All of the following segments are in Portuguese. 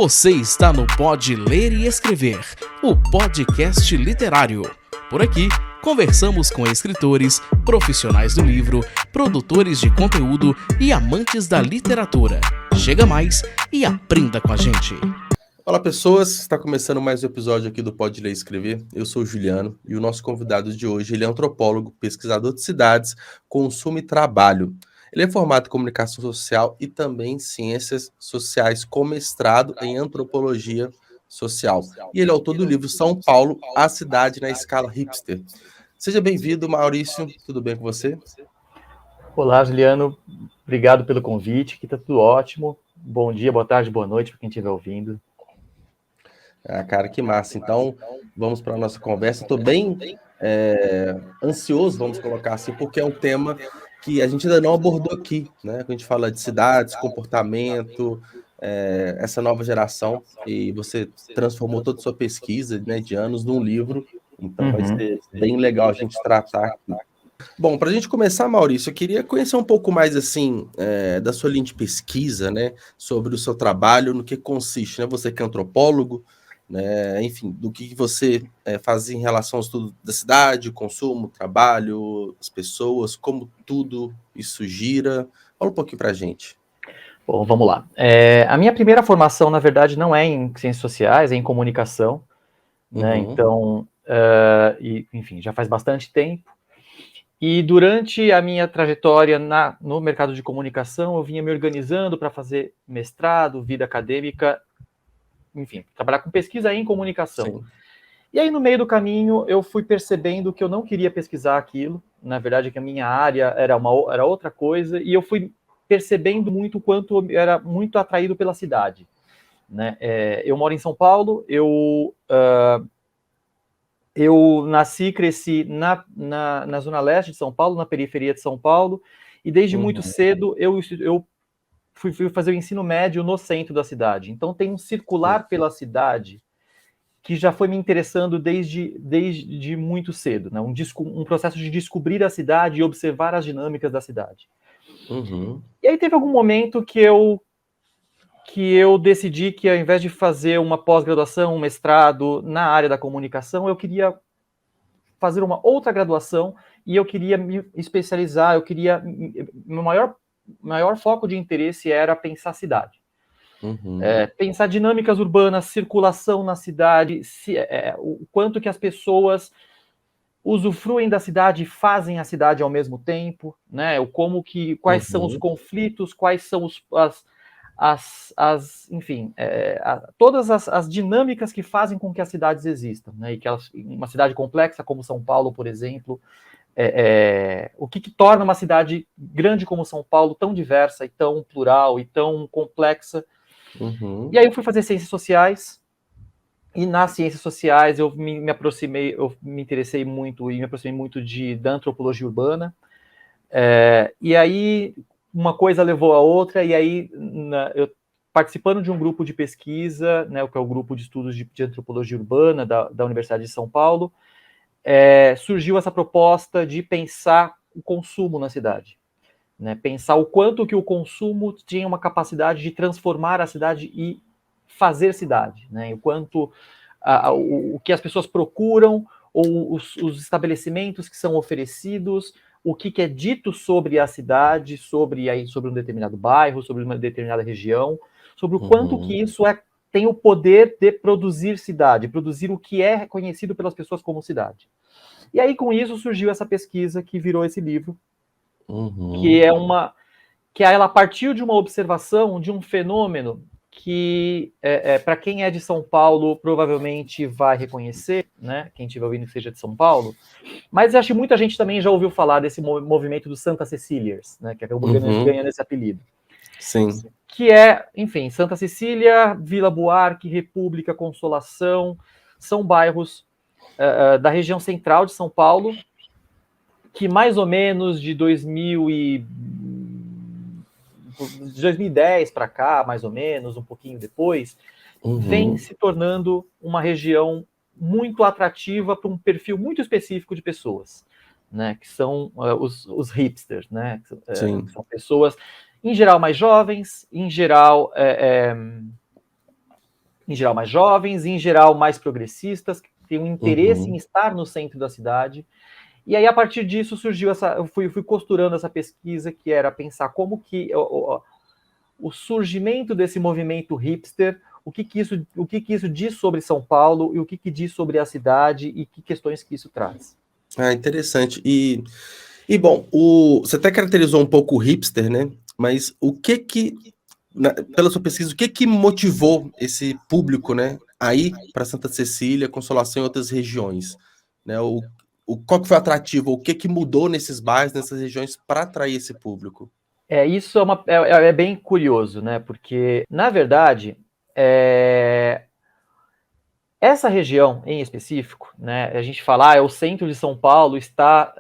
Você está no Pode Ler e Escrever, o podcast literário. Por aqui, conversamos com escritores, profissionais do livro, produtores de conteúdo e amantes da literatura. Chega mais e aprenda com a gente. Olá pessoas, está começando mais um episódio aqui do Pode Ler e Escrever. Eu sou o Juliano e o nosso convidado de hoje, ele é antropólogo, pesquisador de cidades, consumo e trabalho. Ele é formado em comunicação social e também em ciências sociais, com mestrado em antropologia social. E ele é autor do livro São Paulo, a cidade na escala hipster. Seja bem-vindo, Maurício. Tudo bem com você? Olá, Juliano. Obrigado pelo convite, aqui está tudo ótimo. Bom dia, boa tarde, boa noite para quem estiver ouvindo. Ah, cara, que massa. Então, vamos para a nossa conversa. Estou bem ansioso, vamos colocar assim, porque é um tema que a gente ainda não abordou aqui, né? Quando a gente fala de cidades, comportamento, essa nova geração, e você transformou toda a sua pesquisa, né, de anos num livro, então vai ser bem legal a gente tratar aqui. Bom, para a gente começar, Maurício, eu queria conhecer um pouco mais, assim, da sua linha de pesquisa, né, sobre o seu trabalho, no que consiste, né? Você que é antropólogo, né, enfim, do que você faz em relação ao estudo da cidade, consumo, trabalho, as pessoas, como tudo isso gira. Fala um pouquinho para a gente. Bom, vamos lá. A minha primeira formação, na verdade, não é em ciências sociais, é em comunicação, né? Então, enfim, já faz bastante tempo. E durante a minha trajetória no mercado de comunicação, eu vinha me organizando para fazer mestrado, vida acadêmica, enfim, trabalhar com pesquisa em comunicação. Sim. E aí, no meio do caminho, eu fui percebendo que eu não queria pesquisar aquilo. Na verdade, que a minha área era outra coisa. E eu fui percebendo muito o quanto eu era muito atraído pela cidade, né? Eu moro em São Paulo. Eu nasci e cresci na Zona Leste de São Paulo, na periferia de São Paulo. E desde muito cedo, eu fui fazer o ensino médio no centro da cidade. Então, tem um circular pela cidade que já foi me interessando desde muito cedo, né? Um processo de descobrir a cidade e observar as dinâmicas da cidade. E aí teve algum momento que eu decidi que, ao invés de fazer uma pós-graduação, um mestrado na área da comunicação, eu queria fazer uma outra graduação e eu queria me especializar, meu maior foco de interesse era pensar a cidade. Pensar dinâmicas urbanas, circulação na cidade, o quanto que as pessoas usufruem da cidade e fazem a cidade ao mesmo tempo, né? Quais são os conflitos, quais são enfim, todas as dinâmicas que fazem com que as cidades existam, né? E que uma cidade complexa como São Paulo, por exemplo, o que torna uma cidade grande como São Paulo tão diversa e tão plural e tão complexa. E aí eu fui fazer ciências sociais, e nas ciências sociais eu me interessei muito e me aproximei muito da antropologia urbana, e aí uma coisa levou a outra, e aí eu participando de um grupo de pesquisa, né, que é o grupo de estudos de antropologia urbana da Universidade de São Paulo, surgiu essa proposta de pensar o consumo na cidade. Né, pensar o quanto que o consumo tinha uma capacidade de transformar a cidade e fazer cidade, né, o quanto o que as pessoas procuram, ou os estabelecimentos que são oferecidos, o que é dito sobre a cidade, sobre um determinado bairro, sobre uma determinada região, sobre o quanto que isso tem o poder de produzir cidade, produzir o que é reconhecido pelas pessoas como cidade. E aí, com isso, surgiu essa pesquisa que virou esse livro, que ela partiu de uma observação de um fenômeno que, para quem é de São Paulo, provavelmente vai reconhecer, né? Quem estiver ouvindo que seja de São Paulo, mas acho que muita gente também já ouviu falar desse movimento dos Santa Cecílias, né? Que acabou ganhando esse apelido. Sim. Que enfim, Santa Cecília, Vila Buarque, República, Consolação, são bairros da região central de São Paulo, que mais ou menos de 2010 para cá, mais ou menos, um pouquinho depois, vem se tornando uma região muito atrativa para um perfil muito específico de pessoas, né? Que são os hipsters, né? Que são pessoas, em geral, mais jovens, em geral, em geral mais jovens, em geral mais progressistas, que têm um interesse em estar no centro da cidade. E aí, a partir disso, surgiu eu fui costurando essa pesquisa, que era pensar como que o surgimento desse movimento hipster, o que isso diz sobre São Paulo e o que diz sobre a cidade e que questões que isso traz. Interessante. E bom, você até caracterizou um pouco o hipster, né? Mas pela sua pesquisa, o que motivou esse público, né, a ir para Santa Cecília, Consolação e outras regiões? Né? Qual que foi o atrativo? O que mudou nesses bairros, nessas regiões, para atrair esse público? Isso é bem curioso, né? Porque, na verdade, essa região em específico, né? A gente fala, o centro de São Paulo está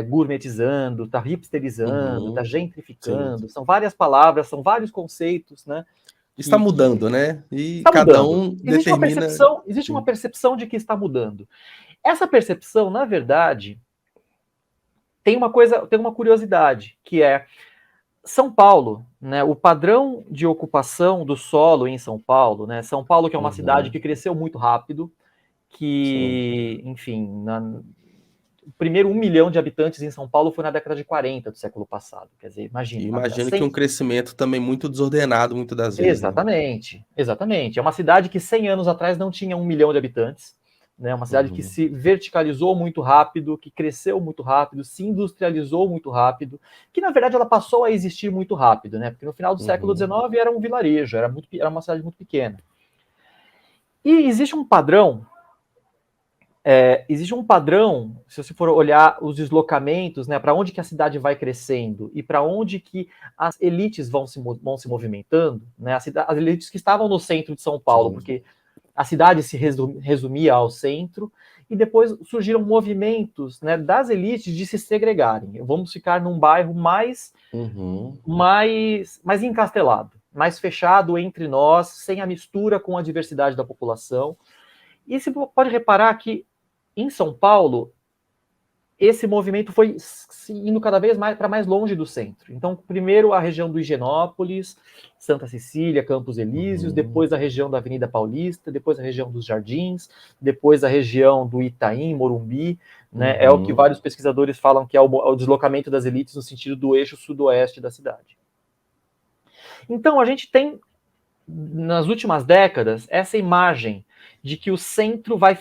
gourmetizando, está hipsterizando, está gentrificando. Sim. São várias palavras, são vários conceitos, né? Está mudando, né? E cada um determina... Existe uma percepção de que está mudando. Essa percepção, na verdade, tem uma curiosidade, que é São Paulo, né? O padrão de ocupação do solo em São Paulo, né? São Paulo, que é uma cidade que cresceu muito rápido, que, enfim, o primeiro 1 milhão de habitantes em São Paulo foi na década de 40 do século passado. Quer dizer, imagino que um crescimento também muito desordenado, muitas das vezes. Exatamente, né? Exatamente. É uma cidade que 100 anos atrás não tinha 1 milhão de habitantes. Né, uma cidade que se verticalizou muito rápido, que cresceu muito rápido, se industrializou muito rápido, que na verdade ela passou a existir muito rápido, né? Porque no final do século XIX era um vilarejo, era uma cidade muito pequena. E existe um padrão, se você for olhar os deslocamentos, né, para onde que a cidade vai crescendo e para onde que as elites vão se movimentando, né, as elites que estavam no centro de São Paulo, porque a cidade se resumia ao centro, e depois surgiram movimentos, né, das elites de se segregarem. Vamos ficar num bairro mais encastelado, mais fechado entre nós, sem a mistura com a diversidade da população. E você pode reparar que, em São Paulo, esse movimento foi indo cada vez mais para mais longe do centro. Então, primeiro a região do Higienópolis, Santa Cecília, Campos Elíseos, depois a região da Avenida Paulista, depois a região dos Jardins, depois a região do Itaim, Morumbi, né? É o que vários pesquisadores falam que é o deslocamento das elites no sentido do eixo sudoeste da cidade. Então, a gente tem, nas últimas décadas, essa imagem de que o centro vai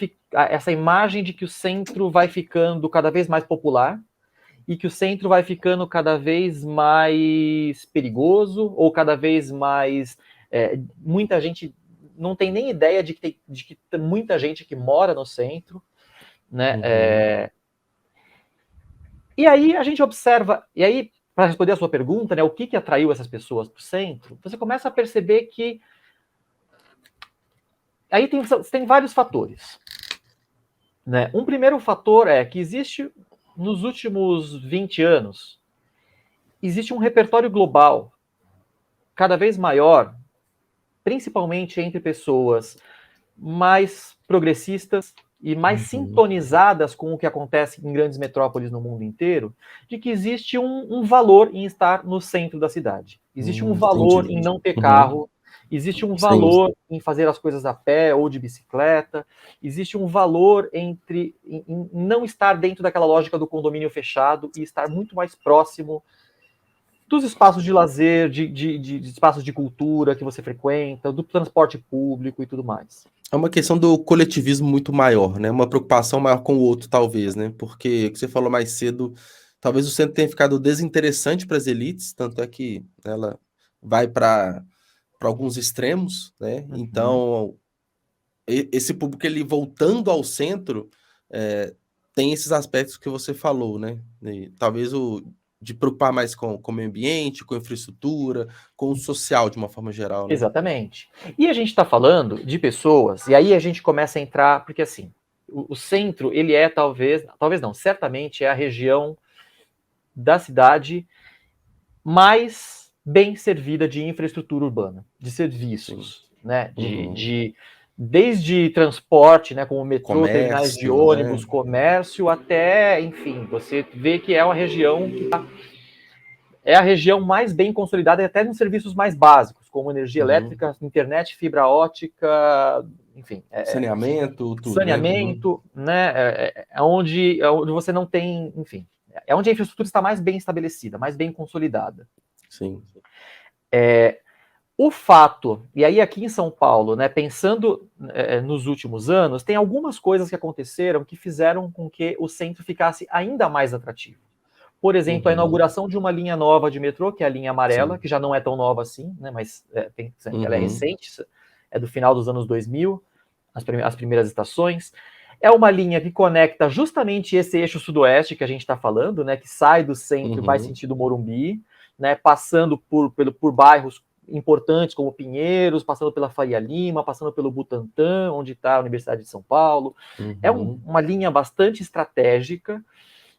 ficando cada vez mais popular e que o centro vai ficando cada vez mais perigoso ou cada vez mais... muita gente não tem nem ideia de que tem muita gente que mora no centro, né? E aí a gente observa... E aí, para responder a sua pergunta, né, o que atraiu essas pessoas para o centro, você começa a perceber que aí tem vários fatores. Né? Um primeiro fator é que existe, nos últimos 20 anos, existe um repertório global cada vez maior, principalmente entre pessoas mais progressistas e mais sintonizadas com o que acontece em grandes metrópoles no mundo inteiro, de que existe um valor em estar no centro da cidade. Existe um valor em não ter carro, existe um valor em fazer as coisas a pé ou de bicicleta, existe um valor em não estar dentro daquela lógica do condomínio fechado e estar muito mais próximo dos espaços de lazer, de espaços de cultura que você frequenta, do transporte público e tudo mais. É uma questão do coletivismo muito maior, né? Uma preocupação maior com o outro, talvez, né? Porque, o que você falou mais cedo, talvez o centro tenha ficado desinteressante para as elites, tanto é que ela vai para alguns extremos, né? Então, esse público, ele voltando ao centro, tem esses aspectos que você falou, né? E, talvez de preocupar mais com o meio ambiente, com a infraestrutura, com o social, de uma forma geral, né? Exatamente. E a gente está falando de pessoas, e aí a gente começa a entrar, porque assim, o centro, ele é talvez não, certamente é a região da cidade mais bem servida de infraestrutura urbana, de serviços, né? Desde transporte, né, como metrô, comércio, terminais de ônibus, né? Comércio, até, enfim, você vê que é uma região que está é a região mais bem consolidada, até nos serviços mais básicos, como energia elétrica, internet, fibra ótica, enfim. Saneamento, tudo. Saneamento, né? É onde você não tem, enfim, é onde a infraestrutura está mais bem estabelecida, mais bem consolidada. Sim. O fato, e aí aqui em São Paulo, né, pensando nos últimos anos, tem algumas coisas que aconteceram que fizeram com que o centro ficasse ainda mais atrativo. Por exemplo, a inauguração de uma linha nova de metrô, que é a linha amarela, Sim. que já não é tão nova assim, né, mas ela é recente, é do final dos anos 2000, as primeiras estações. É uma linha que conecta justamente esse eixo sudoeste que a gente está falando, né, que sai do centro e vai sentido Morumbi, né, passando por bairros importantes como Pinheiros, passando pela Faria Lima, passando pelo Butantã, onde está a Universidade de São Paulo. É uma linha bastante estratégica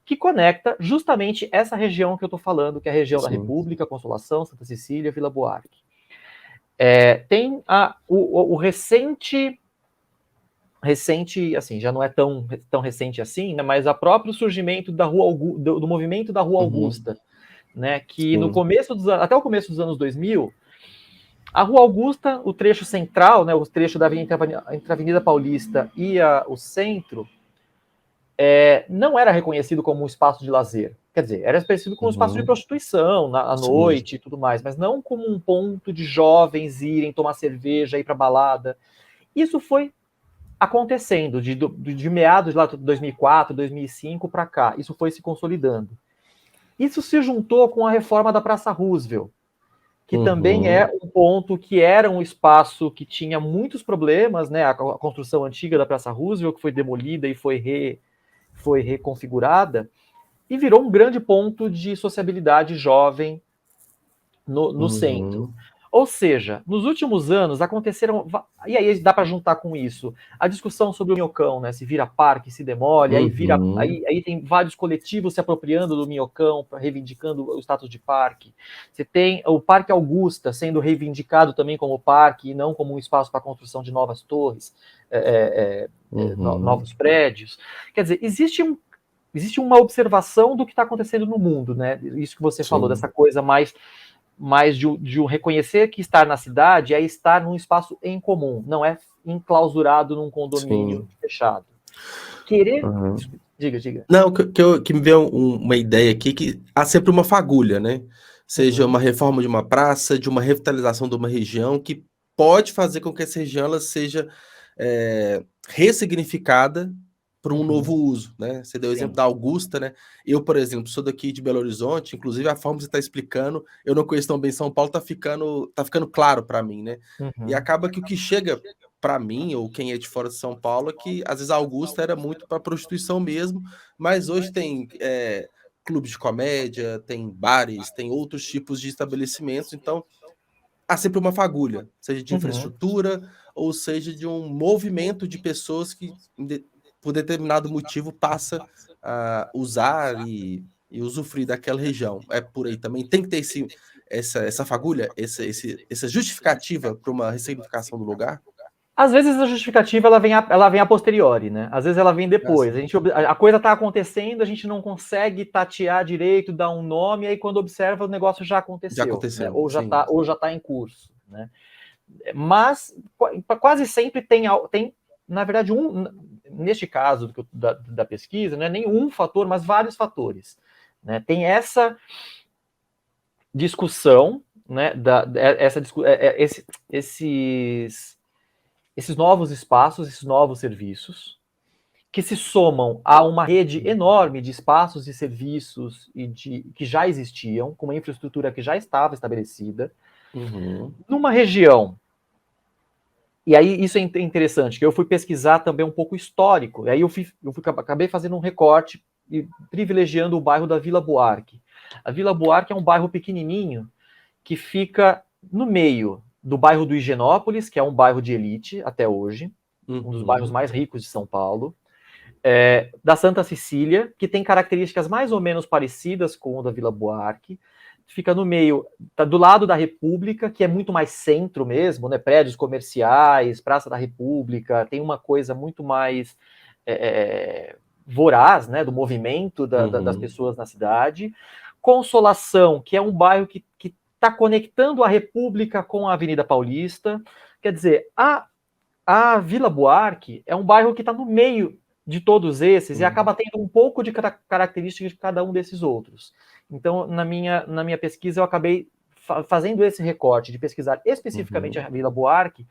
que conecta justamente essa região que eu estou falando, que é a região da República, Consolação, Santa Cecília, Vila Buarque. Tem o recente, assim, já não é tão recente assim, né, mas o próprio surgimento da Rua do movimento da Rua Augusta, né, que no começo até o começo dos anos 2000, a Rua Augusta, o trecho central, né, o trecho da entre a Avenida Paulista e o centro, não era reconhecido como um espaço de lazer. Quer dizer, era reconhecido como um espaço de prostituição à noite e tudo mais, mas não como um ponto de jovens irem tomar cerveja, ir para balada. Isso foi acontecendo de meados de 2004, 2005 para cá. Isso foi se consolidando. Isso se juntou com a reforma da Praça Roosevelt, que também é um ponto que era um espaço que tinha muitos problemas, né? A construção antiga da Praça Roosevelt, que foi demolida e foi reconfigurada, e virou um grande ponto de sociabilidade jovem no centro. Ou seja, nos últimos anos aconteceram, e aí dá para juntar com isso a discussão sobre o Minhocão, né? Se vira parque, se demole, aí tem vários coletivos se apropriando do Minhocão, reivindicando o status de parque. Você tem o Parque Augusta sendo reivindicado também como parque e não como um espaço para a construção de novas torres, novos prédios. Quer dizer, existe uma observação do que está acontecendo no mundo, né? Isso que você falou, dessa coisa mais de reconhecer que estar na cidade é estar num espaço em comum, não é enclausurado num condomínio fechado. Diga. Não, que me veio uma ideia aqui que há sempre uma fagulha, né? Seja uma reforma de uma praça, de uma revitalização de uma região, que pode fazer com que essa região ela seja ressignificada para um novo uso, né? Você deu o exemplo da Augusta, né? Eu, por exemplo, sou daqui de Belo Horizonte, inclusive a forma que você está explicando, eu não conheço tão bem São Paulo, tá ficando claro para mim, né? E acaba que o que chega para mim, ou quem é de fora de São Paulo, é que às vezes a Augusta era muito para prostituição mesmo, mas hoje tem clubes de comédia, tem bares, tem outros tipos de estabelecimentos, então há sempre uma fagulha, seja de infraestrutura, ou seja de um movimento de pessoas que por determinado motivo passa a usar e usufruir daquela região. É por aí também. Tem que ter essa fagulha, essa justificativa para uma ressignificação do lugar? Às vezes a justificativa ela vem a posteriori, né? Às vezes ela vem depois. A coisa está acontecendo, a gente não consegue tatear direito, dar um nome, aí quando observa o negócio já aconteceu. Né? Ou já tá em curso, né? Mas quase sempre tem, na verdade, neste caso da pesquisa, não é nem um fator, mas vários fatores. Né? Tem essa discussão, né? Esses novos espaços, esses novos serviços, que se somam a uma rede enorme de espaços e serviços que já existiam, com uma infraestrutura que já estava estabelecida, numa região. E aí isso é interessante, que eu fui pesquisar também um pouco histórico, e aí eu acabei fazendo um recorte e privilegiando o bairro da Vila Buarque. A Vila Buarque é um bairro pequenininho que fica no meio do bairro do Higienópolis, que é um bairro de elite até hoje, um dos bairros mais ricos de São Paulo, da Santa Cecília, que tem características mais ou menos parecidas com o da Vila Buarque, fica no meio, tá do lado da República, que é muito mais centro mesmo, né? Prédios comerciais, Praça da República, tem uma coisa muito mais voraz, né? Do movimento das pessoas na cidade, Consolação, que é um bairro que está conectando a República com a Avenida Paulista. Quer dizer, a Vila Buarque é um bairro que está no meio de todos esses e acaba tendo um pouco de características de cada um desses outros. Então, na minha pesquisa, eu acabei fazendo esse recorte de pesquisar especificamente a Vila Buarque,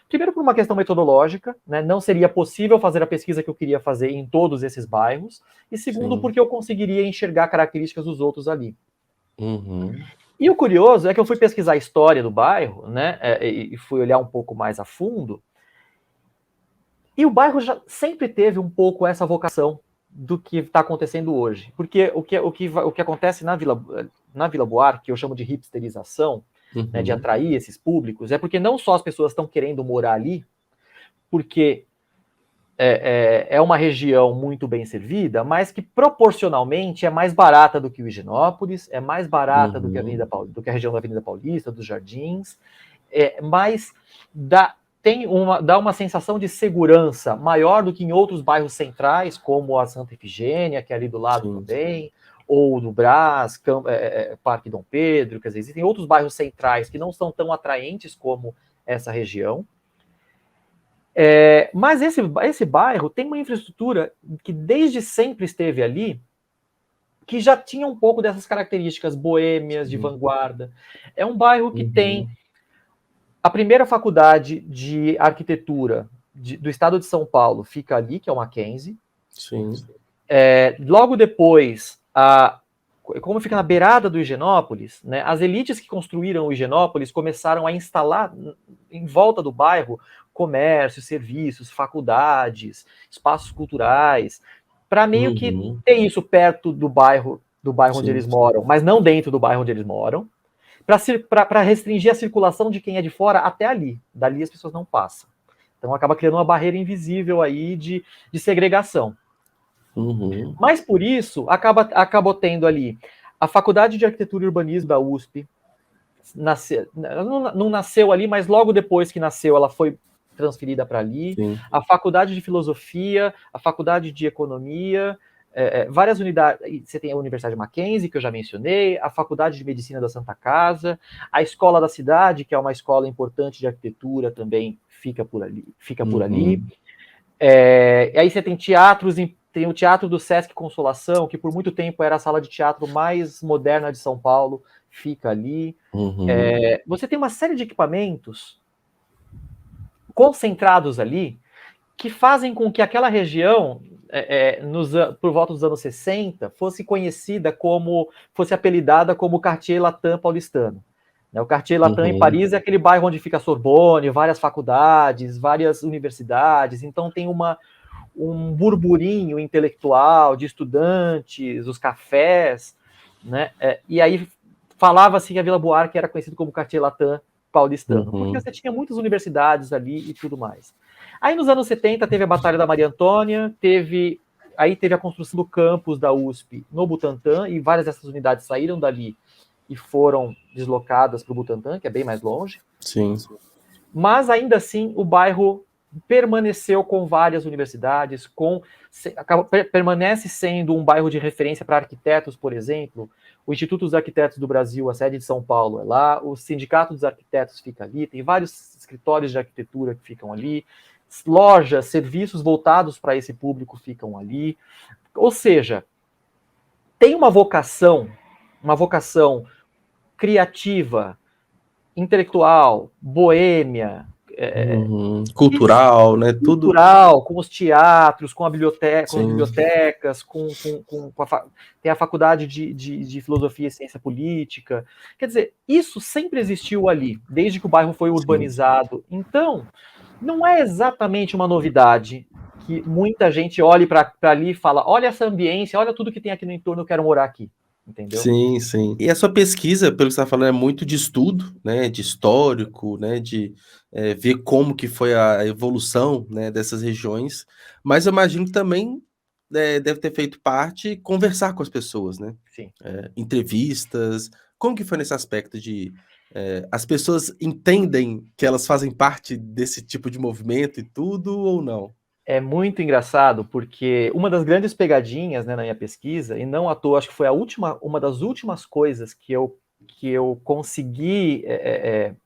primeiro por uma questão metodológica, né? Não seria possível fazer a pesquisa que eu queria fazer em todos esses bairros, e segundo, porque eu conseguiria enxergar características dos outros ali. E o curioso é que eu fui pesquisar a história do bairro, né? E fui olhar um pouco mais a fundo, e o bairro já sempre teve um pouco essa vocação do que está acontecendo hoje. Porque o que acontece na Vila Buarque, que eu chamo de hipsterização, né, de atrair esses públicos, é porque não só as pessoas estão querendo morar ali, porque é uma região muito bem servida, mas que proporcionalmente é mais barata do que o Higienópolis, é mais barata do que a região da Avenida Paulista, dos Jardins, mas dá uma sensação de segurança maior do que em outros bairros centrais, como a Santa Efigênia, que é ali do lado também, ou no Brás, Parque Dom Pedro. Quer dizer, existem outros bairros centrais que não são tão atraentes como essa região. Mas esse bairro tem uma infraestrutura que desde sempre esteve ali, que já tinha um pouco dessas características boêmias, de vanguarda. É um bairro que tem a primeira faculdade de arquitetura do estado de São Paulo, fica ali, que é o Mackenzie. Sim. Logo depois, como fica na beirada do Higienópolis, né, as elites que construíram o Higienópolis começaram a instalar em volta do bairro comércio, serviços, faculdades, espaços culturais, para meio que ter isso perto do bairro onde eles moram, mas não dentro do bairro onde eles moram, para restringir a circulação de quem é de fora até ali. Dali as pessoas não passam. Então acaba criando uma barreira invisível aí de segregação. Mas por isso, acabou tendo ali a Faculdade de Arquitetura e Urbanismo da USP. Não nasceu ali, mas logo depois que nasceu, ela foi transferida para ali. A Faculdade de Filosofia, a Faculdade de Economia, várias unidades. Você tem a Universidade Mackenzie, que eu já mencionei, a Faculdade de Medicina da Santa Casa, a Escola da Cidade, que é uma escola importante de arquitetura, também fica por ali. Aí você tem teatros, tem o Teatro do Sesc Consolação, que por muito tempo era a sala de teatro mais moderna de São Paulo, fica ali. Você tem uma série de equipamentos concentrados ali, que fazem com que aquela região, por volta dos anos 60, fosse apelidada como Quartier Latam paulistano. O Quartier Latam em Paris é aquele bairro onde fica a Sorbonne, várias faculdades, várias universidades, então tem um burburinho intelectual de estudantes, os cafés, né? E aí falava-se que a Vila Buarque era conhecida como Quartier Latam paulistano, porque você tinha muitas universidades ali e tudo mais. Aí nos anos 70 teve a Batalha da Maria Antônia, teve a construção do campus da USP no Butantã, e várias dessas unidades saíram dali e foram deslocadas para o Butantã, que é bem mais longe. Sim. Mas ainda assim o bairro permaneceu com várias universidades, permanece sendo um bairro de referência para arquitetos, por exemplo. O Instituto dos Arquitetos do Brasil, a sede de São Paulo, é lá. O Sindicato dos Arquitetos fica ali. Tem vários escritórios de arquitetura que ficam ali. Lojas, serviços voltados para esse público ficam ali. Ou seja, tem uma vocação criativa, intelectual, boêmia, cultural, né? Tudo cultural, com os teatros, com a biblioteca, com as bibliotecas, tem a faculdade de filosofia e ciência política. Quer dizer, isso sempre existiu ali, desde que o bairro foi urbanizado. Então, não é exatamente uma novidade que muita gente olhe para ali e fala: olha essa ambiência, olha tudo que tem aqui no entorno, eu quero morar aqui. Entendeu? Sim, sim. E a sua pesquisa, pelo que você está falando, é muito de estudo, né, de histórico, né, de ver como que foi a evolução, né, dessas regiões, mas eu imagino que também deve ter feito parte conversar com as pessoas, né? Sim. Entrevistas. Como que foi nesse aspecto de as pessoas entendem que elas fazem parte desse tipo de movimento e tudo, ou não? É muito engraçado, porque uma das grandes pegadinhas, né, na minha pesquisa, e não à toa, acho que foi uma das últimas coisas que eu consegui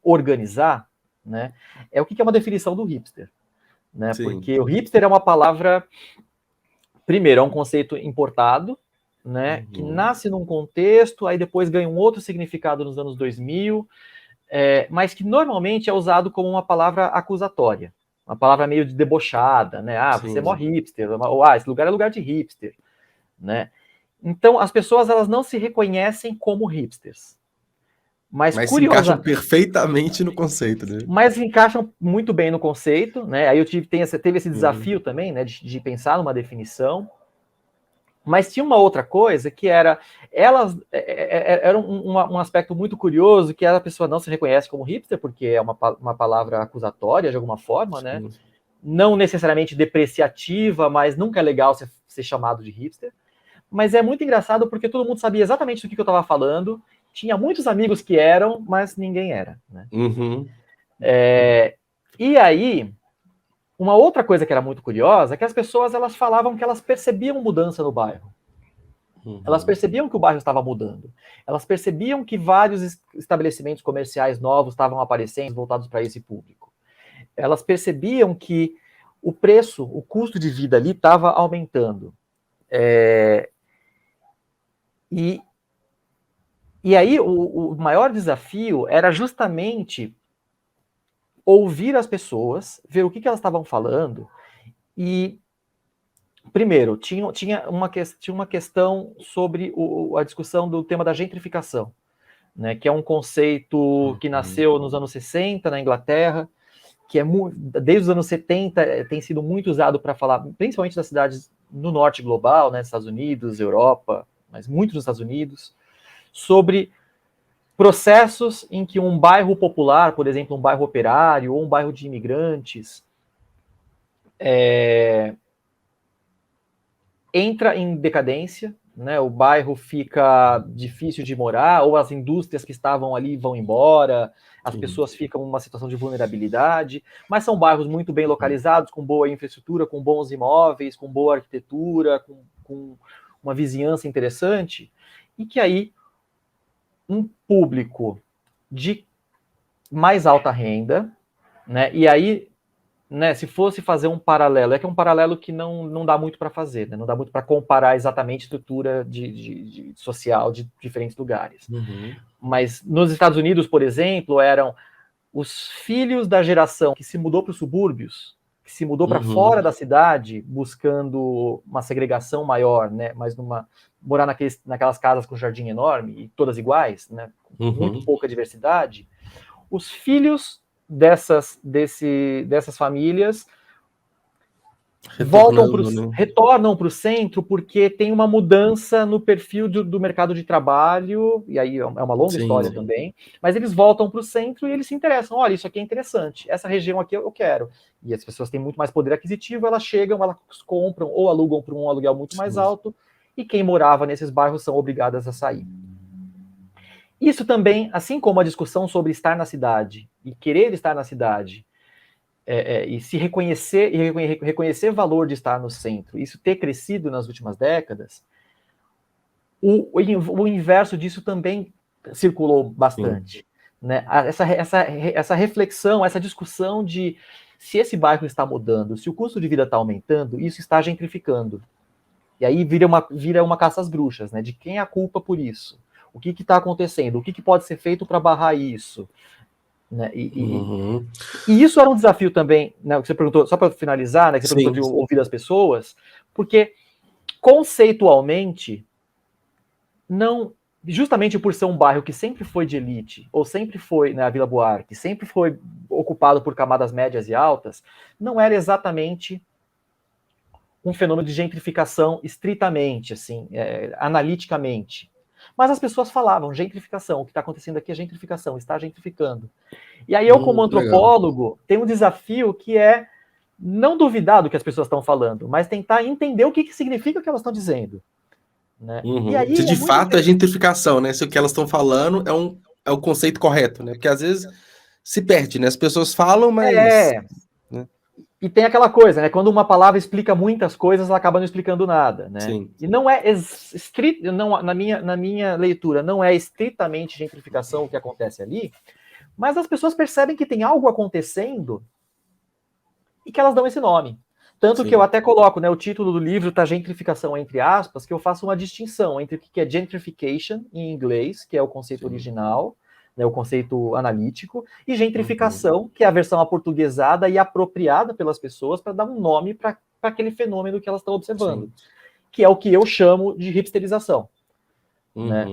organizar, né, é o que é uma definição do hipster. Né, porque o hipster é uma palavra, primeiro, é um conceito importado, né, que nasce num contexto, aí depois ganha um outro significado nos anos 2000, mas que normalmente é usado como uma palavra acusatória. Uma palavra meio debochada, né? Você é mó hipster, ou esse lugar é lugar de hipster, né? Então, as pessoas, elas não se reconhecem como hipsters. Mas se encaixam perfeitamente no conceito, né? Mas se encaixam muito bem no conceito, né? Aí teve esse desafio também, né? De pensar numa definição. Mas tinha uma outra coisa que era um aspecto muito curioso, que a pessoa não se reconhece como hipster, porque é uma palavra acusatória de alguma forma, né? Não necessariamente depreciativa, mas nunca é legal ser chamado de hipster. Mas é muito engraçado porque todo mundo sabia exatamente do que eu estava falando, tinha muitos amigos que eram, mas ninguém era, né? E aí, uma outra coisa que era muito curiosa é que as pessoas, elas falavam que elas percebiam mudança no bairro. Elas percebiam que o bairro estava mudando. Elas percebiam que vários estabelecimentos comerciais novos estavam aparecendo, voltados para esse público. Elas percebiam que o preço, o custo de vida ali estava aumentando. E aí, o maior desafio era justamente ouvir as pessoas, ver o que elas estavam falando e, primeiro, tinha uma questão sobre a discussão do tema da gentrificação, né, que é um conceito que nasceu nos anos 60 na Inglaterra, que desde os anos 70 tem sido muito usado para falar, principalmente das cidades no norte global, né, Estados Unidos, Europa, mas muito nos Estados Unidos, sobre processos em que um bairro popular, por exemplo, um bairro operário ou um bairro de imigrantes, entra em decadência, né? O bairro fica difícil de morar, ou as indústrias que estavam ali vão embora, as pessoas ficam numa situação de vulnerabilidade, mas são bairros muito bem localizados, com boa infraestrutura, com bons imóveis, com boa arquitetura, com uma vizinhança interessante, e que aí um público de mais alta renda, né? E aí, né, se fosse fazer um paralelo, que é um paralelo que não dá muito para fazer, né? Não dá muito para comparar exatamente a estrutura de social de diferentes lugares. Mas nos Estados Unidos, por exemplo, eram os filhos da geração que se mudou para os subúrbios, que se mudou para fora da cidade, buscando uma segregação maior, né? Mas morar naquelas casas com jardim enorme e todas iguais, né? Com muito pouca diversidade. Os filhos dessas famílias retornam para o centro porque tem uma mudança no perfil do mercado de trabalho, e aí é uma longa história também, mas eles voltam para o centro e eles se interessam, olha, isso aqui é interessante, essa região aqui eu quero. E as pessoas têm muito mais poder aquisitivo, elas chegam, elas compram ou alugam por um aluguel muito mais alto, e quem morava nesses bairros são obrigadas a sair. Isso também, assim como a discussão sobre estar na cidade e querer estar na cidade, e se reconhecer e reconhecer o valor de estar no centro, isso ter crescido nas últimas décadas, o inverso disso também circulou bastante. Né? Essa reflexão, essa discussão de se esse bairro está mudando, se o custo de vida está aumentando, isso está gentrificando. E aí vira uma caça às bruxas, né? De quem é a culpa por isso? O que está acontecendo? O que pode ser feito para barrar isso? Né? E isso era um desafio também, né, que você perguntou, só para finalizar, né, que você perguntou de ouvir as pessoas, porque conceitualmente, justamente por ser um bairro que sempre foi de elite, ou sempre foi, né, a Vila Buarque, sempre foi ocupado por camadas médias e altas, não era exatamente um fenômeno de gentrificação estritamente, assim, analiticamente. Mas as pessoas falavam, gentrificação, o que está acontecendo aqui é gentrificação, está gentrificando. E aí eu, como antropólogo, tenho um desafio que é não duvidar do que as pessoas estão falando, mas tentar entender o que significa o que elas estão dizendo. Né? E aí, se de fato é gentrificação, né? Se o que elas estão falando é o conceito correto, né? Porque às vezes se perde, né? As pessoas falam, mas... Né? E tem aquela coisa, né? Quando uma palavra explica muitas coisas, ela acaba não explicando nada, né? Sim. E não é estrito, não, na minha leitura, não é estritamente gentrificação o que acontece ali, mas as pessoas percebem que tem algo acontecendo e que elas dão esse nome. Tanto que eu até coloco, né? O título do livro tá gentrificação entre aspas, que eu faço uma distinção entre o que é gentrification em inglês, que é o conceito original, né, o conceito analítico, e gentrificação, que é a versão aportuguesada e apropriada pelas pessoas para dar um nome para aquele fenômeno que elas estão observando, que é o que eu chamo de hipsterização. Né?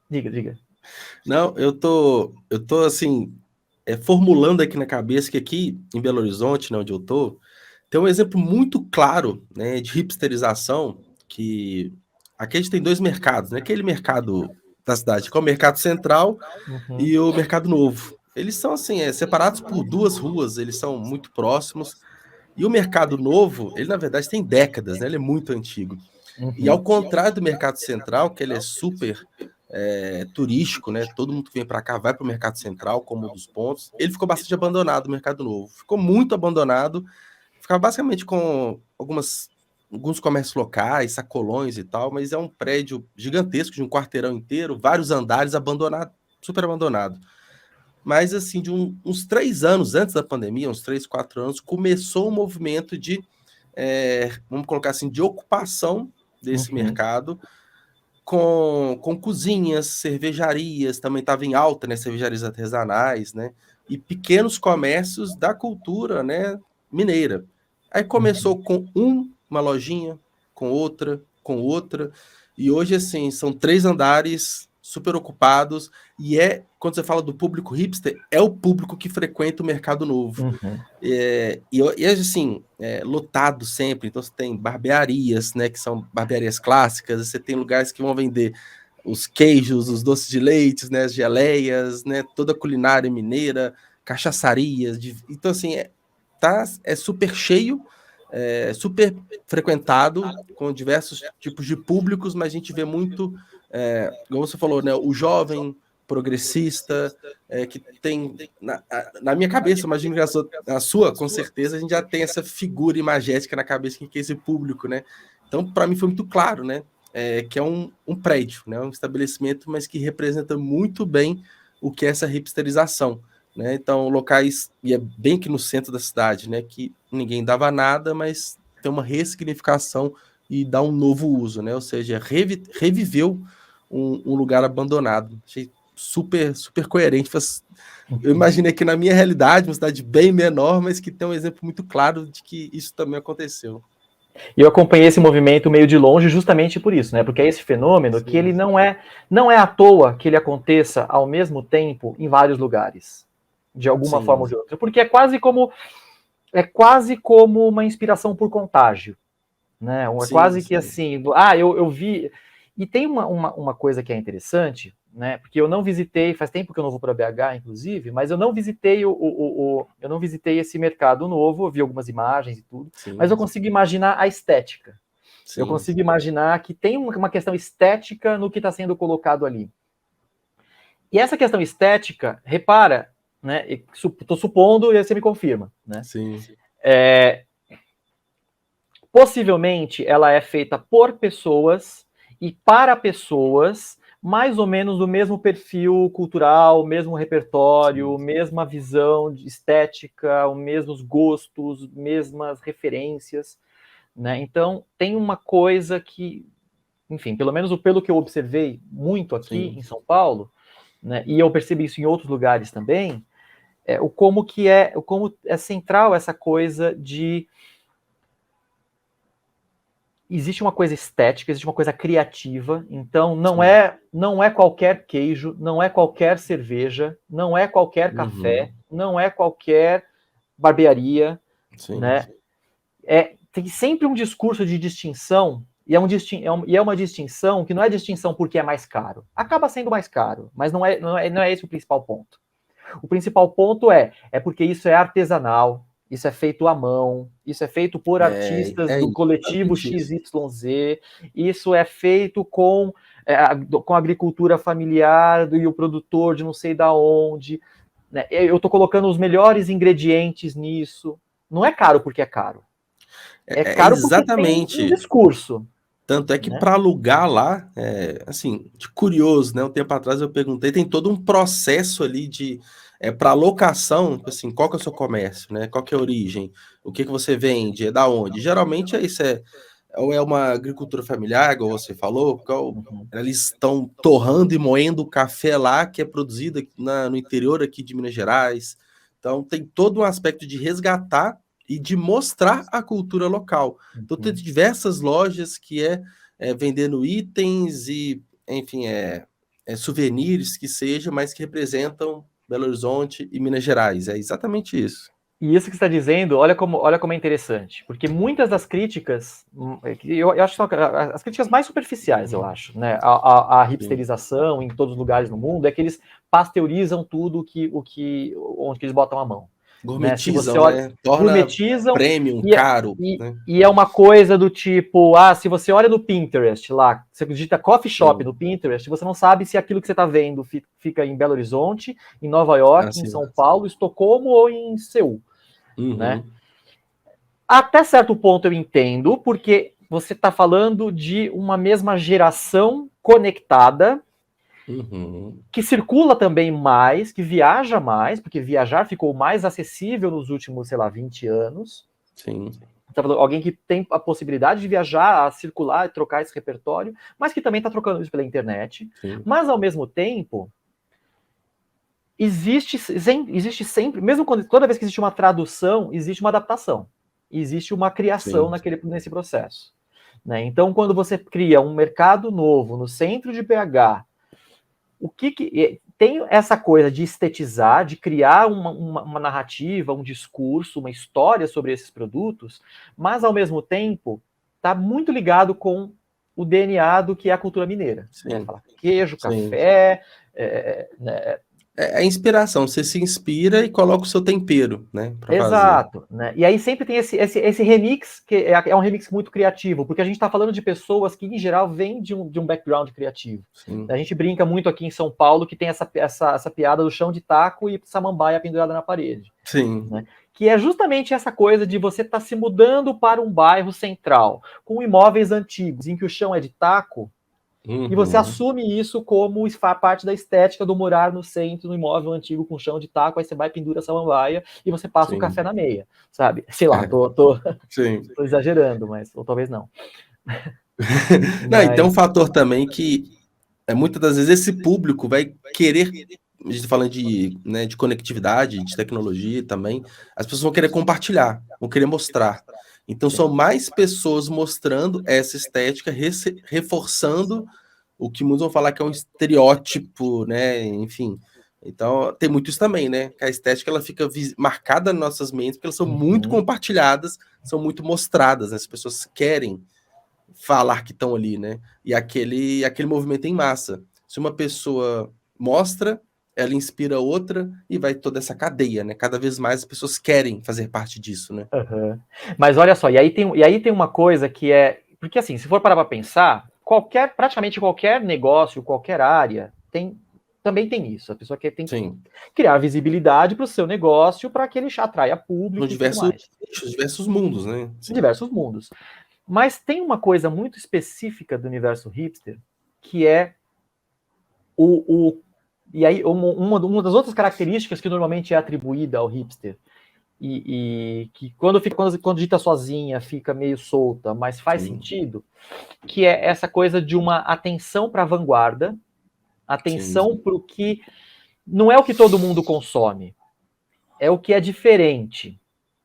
Diga. Não, eu tô assim, formulando aqui na cabeça que aqui em Belo Horizonte, né, onde eu tô, tem um exemplo muito claro, né, de hipsterização, que aqui a gente tem 2 mercados, né? Aquele mercado da cidade, que é o mercado central e o mercado novo. Eles são assim, separados por 2 ruas, eles são muito próximos. E o mercado novo, ele na verdade tem décadas, né? Ele é muito antigo. E ao contrário do mercado central, que ele é super turístico, né? Todo mundo que vem para cá vai para o mercado central como um dos pontos. Ele ficou bastante abandonado, o mercado novo. Ficou muito abandonado. Ficava basicamente com alguns comércios locais, sacolões e tal, mas é um prédio gigantesco, de um quarteirão inteiro, vários andares, abandonado, super abandonado. Mas, assim, de uns 3 anos antes da pandemia, uns 3, 4 anos, começou um movimento de, vamos colocar assim, de ocupação desse mercado, com cozinhas, cervejarias, também estava em alta, né, cervejarias artesanais, né, e pequenos comércios da cultura, né, mineira. Aí começou com uma lojinha, com outra, e hoje, assim, são 3 andares super ocupados, e quando você fala do público hipster, é o público que frequenta o mercado novo. E assim, lotado sempre, então você tem barbearias, né, que são barbearias clássicas, você tem lugares que vão vender os queijos, os doces de leite, né, as geleias, né, toda a culinária mineira, cachaçarias, então assim, é super cheio, super frequentado, com diversos tipos de públicos, mas a gente vê muito, como você falou, né, o jovem progressista, que tem, na minha cabeça, imagino que na sua, com certeza, a gente já tem essa figura imagética na cabeça que é esse público, né? Então, para mim foi muito claro, né? Que é um prédio, né? Um estabelecimento, mas que representa muito bem o que é essa hipsterização. Né? Então, locais, e é bem aqui no centro da cidade, né? Que ninguém dava nada, mas tem uma ressignificação e dá um novo uso, né? Ou seja, reviveu um lugar abandonado. Achei super, super coerente. Eu imaginei que na minha realidade, uma cidade bem menor, mas que tem um exemplo muito claro de que isso também aconteceu. E eu acompanhei esse movimento meio de longe justamente por isso, né? Porque é esse fenômeno que ele não é à toa que ele aconteça ao mesmo tempo em vários lugares, de alguma forma ou de outra, porque é quase como uma inspiração por contágio, né? Quase que assim, eu vi. E tem uma coisa que é interessante, né? Porque eu não visitei, faz tempo que eu não vou para BH, inclusive, mas eu não visitei eu não visitei esse mercado novo, eu vi algumas imagens e tudo, mas eu consigo imaginar a estética. Eu consigo imaginar que tem uma questão estética no que está sendo colocado ali. E essa questão estética, repara, né? Estou supondo e você me confirma, né? Possivelmente ela é feita por pessoas e para pessoas mais ou menos do mesmo perfil cultural, mesmo repertório, mesma visão de estética, os mesmos gostos, mesmas referências, né? Então tem uma coisa que, enfim, pelo menos pelo que eu observei muito aqui em São Paulo, né? E eu percebi isso em outros lugares também, como é central essa coisa de existe uma coisa estética, existe uma coisa criativa, então não é qualquer queijo, não é qualquer cerveja, não é qualquer café, não é qualquer barbearia, né? Tem sempre um discurso de distinção, e é uma distinção que não é distinção porque é mais caro. Acaba sendo mais caro, mas não é esse o principal ponto. O principal ponto é porque isso é artesanal, isso é feito à mão, isso é feito por artistas do coletivo XYZ, isso é feito com agricultura familiar e o produtor de não sei da onde. né? Eu estou colocando os melhores ingredientes nisso. Não é caro porque é caro. É caro exatamente. porque tem um discurso. Tanto é que para alugar lá, assim, de curioso, né? Um tempo atrás eu perguntei, tem todo um processo ali de para locação, assim, qual que é o seu comércio, né? Qual que é a origem? O que você vende? É da onde? Geralmente é isso, ou é uma agricultura familiar, igual você falou, eles estão torrando e moendo o café lá que é produzido aqui no interior aqui de Minas Gerais. Então tem todo um aspecto de resgatar e de mostrar a cultura local. Então tem diversas lojas que vendendo itens e, enfim, souvenirs que seja, mas que representam Belo Horizonte e Minas Gerais. É exatamente isso. E isso que você está dizendo, olha como é interessante, porque muitas das críticas, eu acho que são as críticas mais superficiais, eu acho, né? A hipsterização em todos os lugares no mundo é que eles pasteurizam tudo onde eles botam a mão. Gourmetizam, né? Torna premium, caro. Né? E é uma coisa do tipo, se você olha no Pinterest lá, você digita coffee shop no Pinterest, você não sabe se aquilo que você está vendo fica em Belo Horizonte, em Nova York, em São Paulo, Estocolmo ou em Seul. Né? Até certo ponto eu entendo, porque você está falando de uma mesma geração conectada, que circula também mais, que viaja mais, porque viajar ficou mais acessível nos últimos, 20 anos. Sim. Então, alguém que tem a possibilidade de viajar, a circular e trocar esse repertório, mas que também está trocando isso pela internet. Sim. Mas, ao mesmo tempo, existe sempre, mesmo toda vez que existe uma tradução, existe uma adaptação. Existe uma criação nesse processo. Né? Então, quando você cria um mercado novo no centro de BH, tem essa coisa de estetizar, de criar uma narrativa, um discurso, uma história sobre esses produtos, mas, ao mesmo tempo, está muito ligado com o DNA do que é a cultura mineira. Né? Fala queijo, café... É inspiração, você se inspira e coloca o seu tempero, né? Exato. Né? E aí sempre tem esse remix, que é um remix muito criativo, porque a gente está falando de pessoas que, em geral, vêm de um background criativo. Sim. A gente brinca muito aqui em São Paulo que tem essa piada do chão de taco e samambaia pendurada na parede. Sim. Né? Que é justamente essa coisa de você estar se mudando para um bairro central, com imóveis antigos, em que o chão é de taco, e você assume isso como parte da estética do morar no centro, no imóvel antigo com chão de taco, aí você vai, pendura a samambaia e você passa o café na meia, sabe? Sei lá, tô exagerando, mas ou talvez não. Não, e tem um fator também que muitas das vezes esse público vai querer, a gente tá falando de conectividade, de tecnologia também, as pessoas vão querer compartilhar, vão querer mostrar. Então são mais pessoas mostrando essa estética, reforçando o que muitos vão falar que é um estereótipo, né? Enfim. Então tem muito isso também, né? Que a estética ela fica marcada nas nossas mentes porque elas são muito compartilhadas, são muito mostradas, né? As pessoas querem falar que estão ali, né? E aquele movimento em massa. Se uma pessoa mostra, ela inspira outra e vai toda essa cadeia, né? Cada vez mais as pessoas querem fazer parte disso, né? Mas olha só, e aí tem uma coisa que é... Porque assim, se for parar para pensar, praticamente qualquer negócio, qualquer área, também tem isso. A pessoa tem que criar visibilidade para o seu negócio para que ele atraia público e tudo mais. Diversos mundos, né? Sim. Diversos mundos. Mas tem uma coisa muito específica do universo hipster, que é e aí, uma das outras características que normalmente é atribuída ao hipster, e que quando dita sozinha fica meio solta, mas faz sentido, que é essa coisa de uma atenção para a vanguarda, atenção para o que não é o que todo mundo consome, é o que é diferente.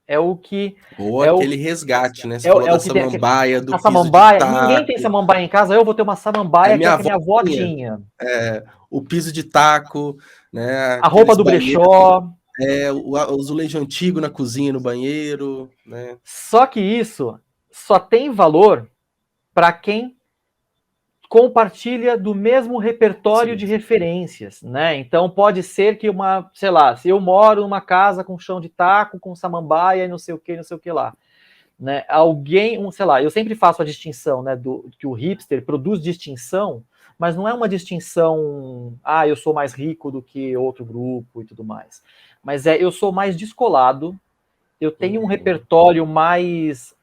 É o que... Ou aquele resgate, né? Você falou da samambaia, do piso de taco. Ninguém tem samambaia em casa, eu vou ter uma samambaia que a minha avó tinha. O piso de taco, né? A roupa do brechó. O azulejo antigo na cozinha, no banheiro, né? Só que isso só tem valor para quem compartilha do mesmo repertório de referências, né? Então pode ser que se eu moro numa casa com chão de taco, com samambaia e não sei o que lá, né? Eu sempre faço a distinção, né, que o hipster produz distinção mas não é uma distinção, eu sou mais rico do que outro grupo e tudo mais. Mas eu sou mais descolado, eu tenho um repertório mais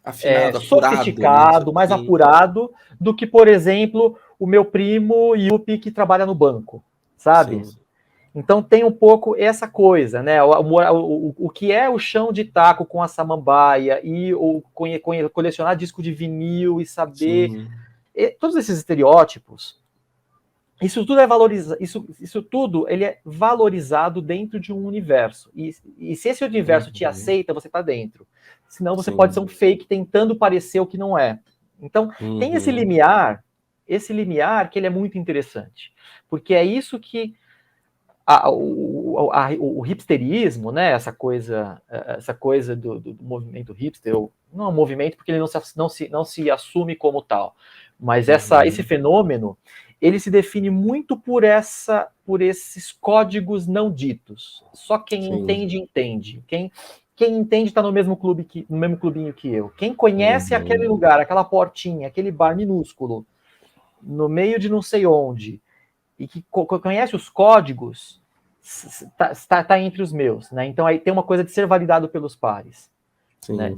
afinado, sofisticado, mais apurado do que, por exemplo, o meu primo Yuppie que trabalha no banco, sabe? Sim. Então tem um pouco essa coisa, né? O que é o chão de taco com a samambaia e colecionar disco de vinil e saber todos esses estereótipos, isso tudo é valorizado, isso tudo ele é valorizado dentro de um universo. E se esse universo te aceita, você está dentro. Senão você pode ser um fake tentando parecer o que não é. Então tem esse limiar que ele é muito interessante, porque é isso que o hipsterismo, né, essa coisa do movimento hipster, não é um movimento porque ele não se assume como tal, mas esse fenômeno, ele se define muito por esses códigos não ditos. Só quem entende. Quem entende está no mesmo clubinho que eu. Quem conhece aquele lugar, aquela portinha, aquele bar minúsculo, no meio de não sei onde, e que conhece os códigos, está entre os meus, né? Então aí tem uma coisa de ser validado pelos pares. Sim. Né?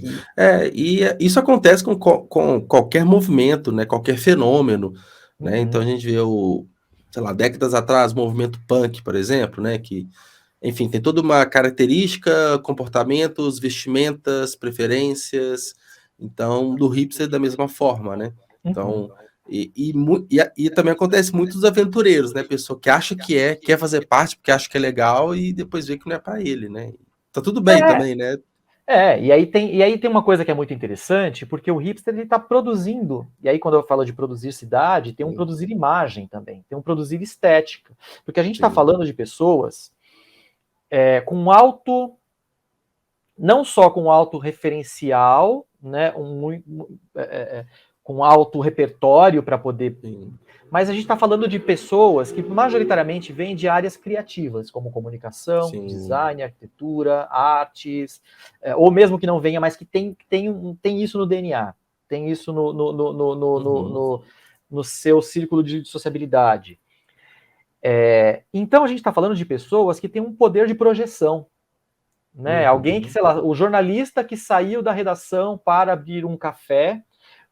E isso acontece com qualquer movimento, né? Qualquer fenômeno, né? Então a gente vê décadas atrás, o movimento punk, por exemplo, né? Que, enfim, tem toda uma característica, comportamentos, vestimentas, preferências. Então, do hipster da mesma forma, né? Então, e também acontece muito dos aventureiros, né? Pessoa que acha que quer fazer parte porque acha que é legal e depois vê que não é para ele, né? Tá tudo bem também, né? E aí tem uma coisa que é muito interessante, porque o hipster ele está produzindo, e aí quando eu falo de produzir cidade, tem um produzir imagem também, tem um produzir estética, porque a gente está falando de pessoas com não só com alto referencial, né, com alto repertório para poder... Mas a gente está falando de pessoas que majoritariamente vêm de áreas criativas, como comunicação, design, arquitetura, artes, ou mesmo que não venha, mas que tem isso no DNA, tem isso no seu círculo de sociabilidade. Então a gente está falando de pessoas que têm um poder de projeção, né? Alguém que, sei lá, o jornalista que saiu da redação para abrir um café,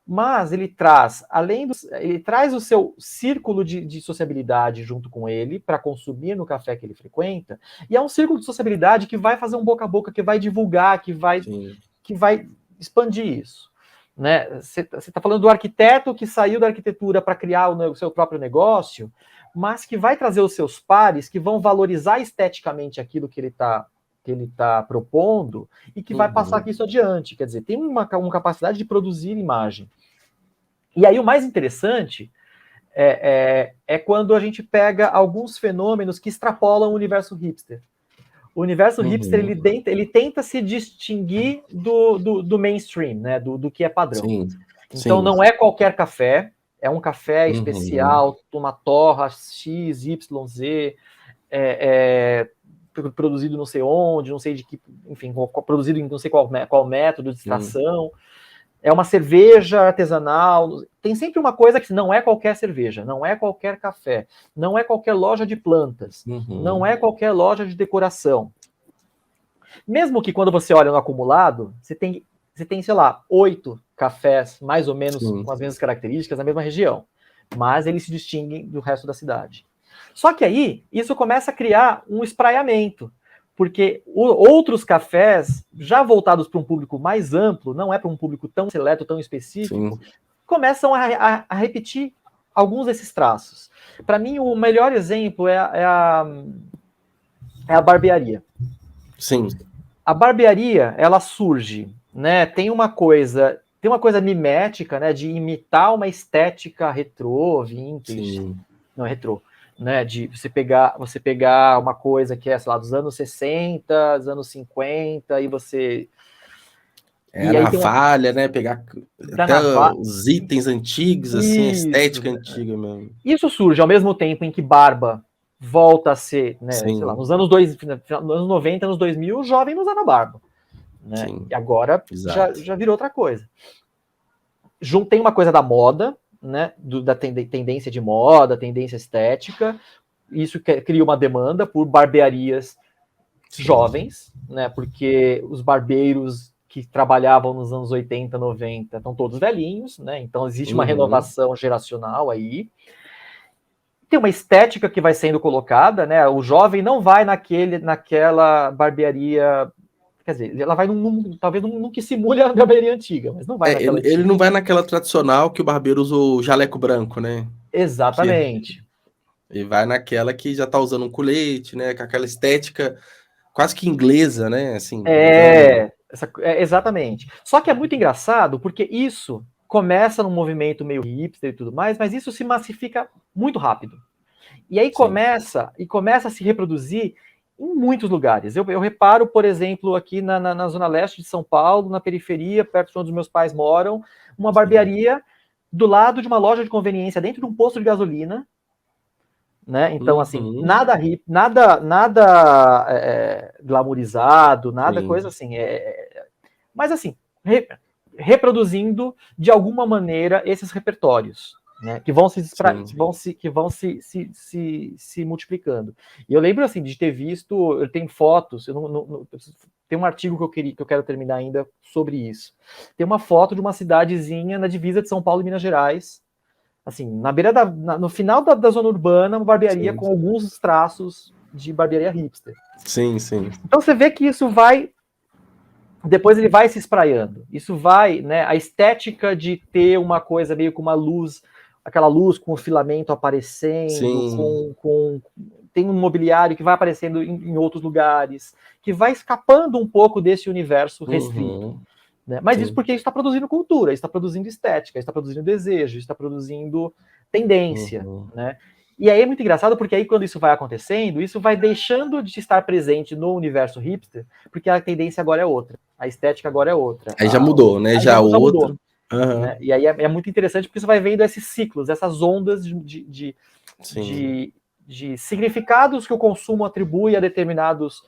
mas ele traz, ele traz o seu círculo de sociabilidade junto com ele para consumir no café que ele frequenta, e é um círculo de sociabilidade que vai fazer um boca a boca, que vai divulgar, que vai expandir isso. Né? Você está falando do arquiteto que saiu da arquitetura para criar o seu próprio negócio, mas que vai trazer os seus pares que vão valorizar esteticamente aquilo que ele está propondo e que vai passar isso adiante. Quer dizer, tem uma capacidade de produzir imagem. E aí o mais interessante é quando a gente pega alguns fenômenos que extrapolam o universo hipster. O universo hipster ele tenta se distinguir do mainstream, né, do que é padrão. Então não é qualquer café, é um café especial, uma torra X, Y, Z, produzido não sei onde, não sei de que, enfim, produzido em não sei qual método de extração. É uma cerveja artesanal. Tem sempre uma coisa que não é qualquer cerveja, não é qualquer café, não é qualquer loja de plantas, não é qualquer loja de decoração. Mesmo que quando você olha no acumulado, você tem, sei lá, 8 cafés, mais ou menos, com as mesmas características, na mesma região. Mas eles se distinguem do resto da cidade. Só que aí, isso começa a criar um espraiamento, porque outros cafés, já voltados para um público mais amplo, não é para um público tão seleto, tão específico, começam a repetir alguns desses traços. Para mim, o melhor exemplo é a barbearia. A barbearia, ela surge, né? Tem uma coisa mimética, né? De imitar uma estética retrô, vintage, não é retrô, né? De você pegar uma coisa que é, sei lá, dos anos 60, dos anos 50, e você... a navalha, né? Pegar até os itens antigos, assim, a estética antiga mesmo. Isso surge ao mesmo tempo em que barba volta a ser, né? Sei lá, nos anos 90, anos 2000, o jovem não usava barba. Né? E agora já virou outra coisa. Tem uma coisa da moda, né, da tendência de moda, tendência estética. Isso cria uma demanda por barbearias jovens, né, porque os barbeiros que trabalhavam nos anos 80, 90 estão todos velhinhos, né, então existe uma renovação geracional aí. Tem uma estética que vai sendo colocada, né, o jovem não vai naquela barbearia, quer dizer, ela vai talvez num que simule a barbearia antiga, mas não vai naquela ele não vai naquela tradicional que o barbeiro usa o jaleco branco, né? Exatamente. E vai naquela que já tá usando um colete, né? Com aquela estética quase que inglesa, né? Assim, exatamente. Só que é muito engraçado porque isso começa num movimento meio hipster e tudo mais, mas isso se massifica muito rápido. E aí começa a se reproduzir em muitos lugares. Eu reparo, por exemplo, aqui na zona leste de São Paulo, na periferia, perto de onde os meus pais moram, uma barbearia do lado de uma loja de conveniência, dentro de um posto de gasolina, né? Então, assim, nada glamourizado, nada coisa assim. Mas, assim, reproduzindo de alguma maneira esses repertórios, né? Que vão se multiplicando. E eu lembro, assim, de ter visto, eu tenho fotos, tem um artigo que eu quero terminar ainda sobre isso. Tem uma foto de uma cidadezinha na divisa de São Paulo e Minas Gerais, assim, na beira no final da zona urbana, uma barbearia com alguns traços de barbearia hipster. Sim. Então você vê que isso vai, depois ele vai se espraiando. Isso vai, né, a estética de ter uma coisa meio com uma luz, aquela luz com o filamento aparecendo, tem um mobiliário que vai aparecendo em outros lugares, que vai escapando um pouco desse universo restrito. Né? Mas isso porque está produzindo cultura, está produzindo estética, está produzindo desejo, está produzindo tendência, né? E aí é muito engraçado porque aí quando isso vai acontecendo, isso vai deixando de estar presente no universo hipster, porque a tendência agora é outra, a estética agora é outra. Aí já mudou, né? Já outra. Mudou, né? E aí é muito interessante porque você vai vendo esses ciclos, essas ondas de significados que o consumo atribui a determinados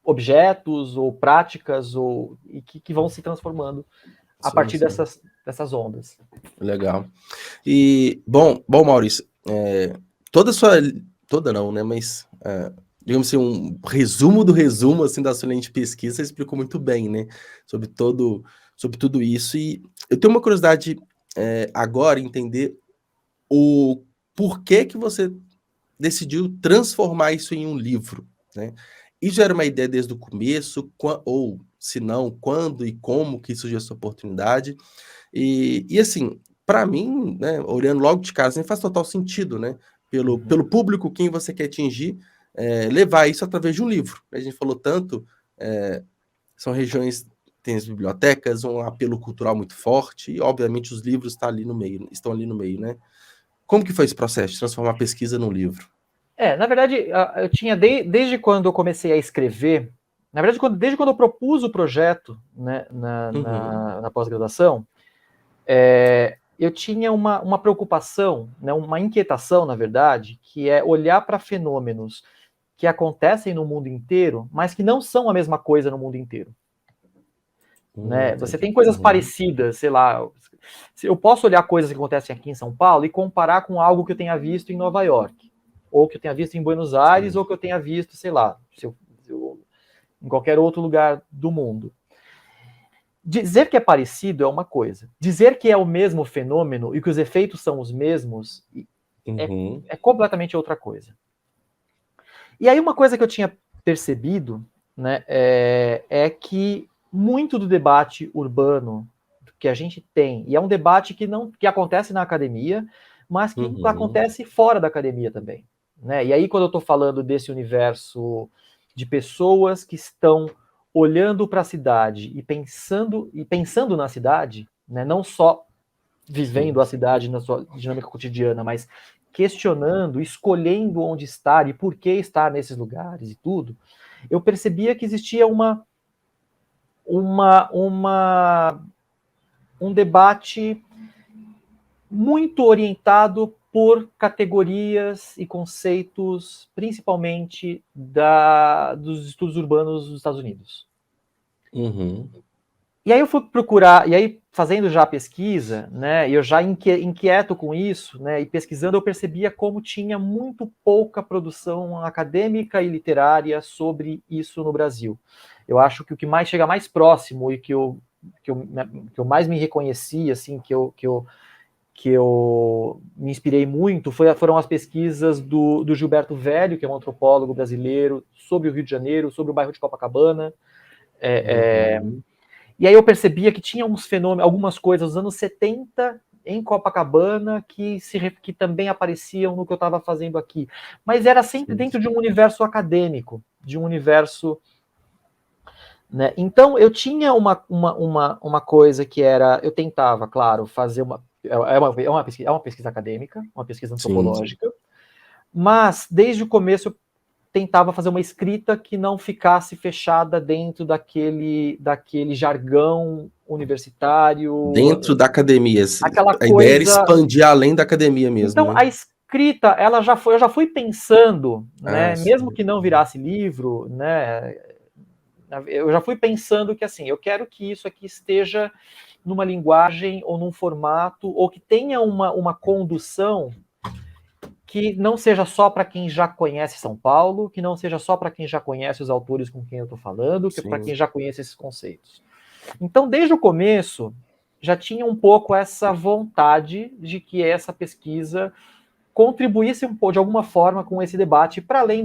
objetos ou práticas e que vão se transformando a partir dessas ondas. Legal. E, bom Maurício, toda não, né, mas, digamos assim, um resumo do resumo, assim, da sua linha de pesquisa, você explicou muito bem, né, sobre tudo isso, e eu tenho uma curiosidade agora entender o porquê que você decidiu transformar isso em um livro, né? Isso era uma ideia desde o começo, ou se não, quando e como que surgiu essa oportunidade? E assim, para mim, né, olhando logo de casa, faz total sentido, né? Pelo público, quem você quer atingir, levar isso através de um livro. A gente falou tanto, são regiões, tem as bibliotecas, um apelo cultural muito forte, e obviamente os livros estão ali no meio, né? Como que foi esse processo de transformar a pesquisa num livro? Na verdade, eu tinha, desde quando eu comecei a escrever, na verdade, desde quando eu propus o projeto, né, na pós-graduação, eu tinha uma preocupação, né, uma inquietação, na verdade, que é olhar para fenômenos que acontecem no mundo inteiro, mas que não são a mesma coisa no mundo inteiro. Né? Você tem coisas parecidas, sei lá, eu posso olhar coisas que acontecem aqui em São Paulo e comparar com algo que eu tenha visto em Nova York, ou que eu tenha visto em Buenos Aires, ou que eu tenha visto, sei lá, em qualquer outro lugar do mundo. Dizer que é parecido é uma coisa. Dizer que é o mesmo fenômeno e que os efeitos são os mesmos é completamente outra coisa. E aí uma coisa que eu tinha percebido, né, é que muito do debate urbano que a gente tem, e é um debate que acontece na academia, mas que acontece fora da academia também. Né? E aí, quando eu estou falando desse universo de pessoas que estão olhando para a cidade e pensando na cidade, né? Não só vivendo a cidade na sua dinâmica cotidiana, mas questionando, escolhendo onde estar e por que estar nesses lugares e tudo, eu percebia que existia um debate muito orientado por categorias e conceitos, principalmente dos estudos urbanos dos Estados Unidos. E aí eu fui procurar, e aí fazendo já a pesquisa, né, e eu já inquieto com isso, né, e pesquisando eu percebia como tinha muito pouca produção acadêmica e literária sobre isso no Brasil. Eu acho que o que mais chega mais próximo e que eu que eu mais me reconheci, assim, que eu me inspirei muito foram as pesquisas do Gilberto Velho, que é um antropólogo brasileiro, sobre o Rio de Janeiro, sobre o bairro de Copacabana. E aí eu percebia que tinha uns fenômenos, algumas coisas dos anos 70 em Copacabana que também apareciam no que eu estava fazendo aqui. Mas era sempre dentro de um universo acadêmico, de um universo... Né? Então eu tinha uma coisa que era, eu tentava, claro, fazer uma pesquisa acadêmica, uma pesquisa antropológica, mas desde o começo eu tentava fazer uma escrita que não ficasse fechada dentro daquele jargão universitário. Dentro da academia. Aquela a ideia era expandir além da academia mesmo. Então, né? a escrita, eu já fui pensando, né, mesmo que não virasse livro, né, eu já fui pensando que, assim, eu quero que isso aqui esteja numa linguagem ou num formato, ou que tenha uma condução que não seja só para quem já conhece São Paulo, que não seja só para quem já conhece os autores com quem eu estou falando, que para quem já conhece esses conceitos. Então, desde o começo, já tinha um pouco essa vontade de que essa pesquisa contribuísse um pouco, de alguma forma, com esse debate, para além